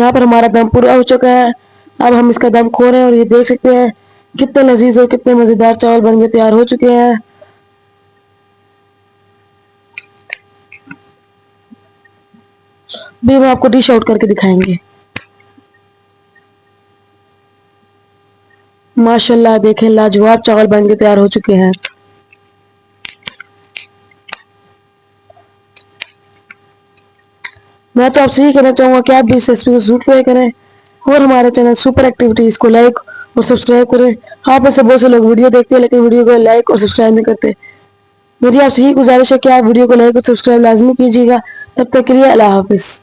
यहाँ पर हमारा दम पूरा हो चुका है। अब हम इसका दम खो रहे हैं और ये देख सकते हैं कितने लजीज और कितने मजेदार चावल बन के तैयार हो चुके हैं। भी हम आपको डिश आउट करके दिखाएंगे। माशाल्लाह देखें, लाजवाब चावल बन के तैयार हो चुके हैं। मैं तो आपसे यही कहना चाहूँगा कि आप भी इस रेसिपी को जरूर ट्राई करें और हमारे चैनल सुपर एक्टिविटीज़ को लाइक और सब्सक्राइब करें। आप में से बहुत से लोग वीडियो देखते हैं लेकिन वीडियो को लाइक और सब्सक्राइब नहीं करते। मेरी आपसे यही गुजारिश है कि आप वीडियो को लाइक और सब्सक्राइब लाजमी कीजिएगा। तब तक के लिए अल्लाह हाफिज़।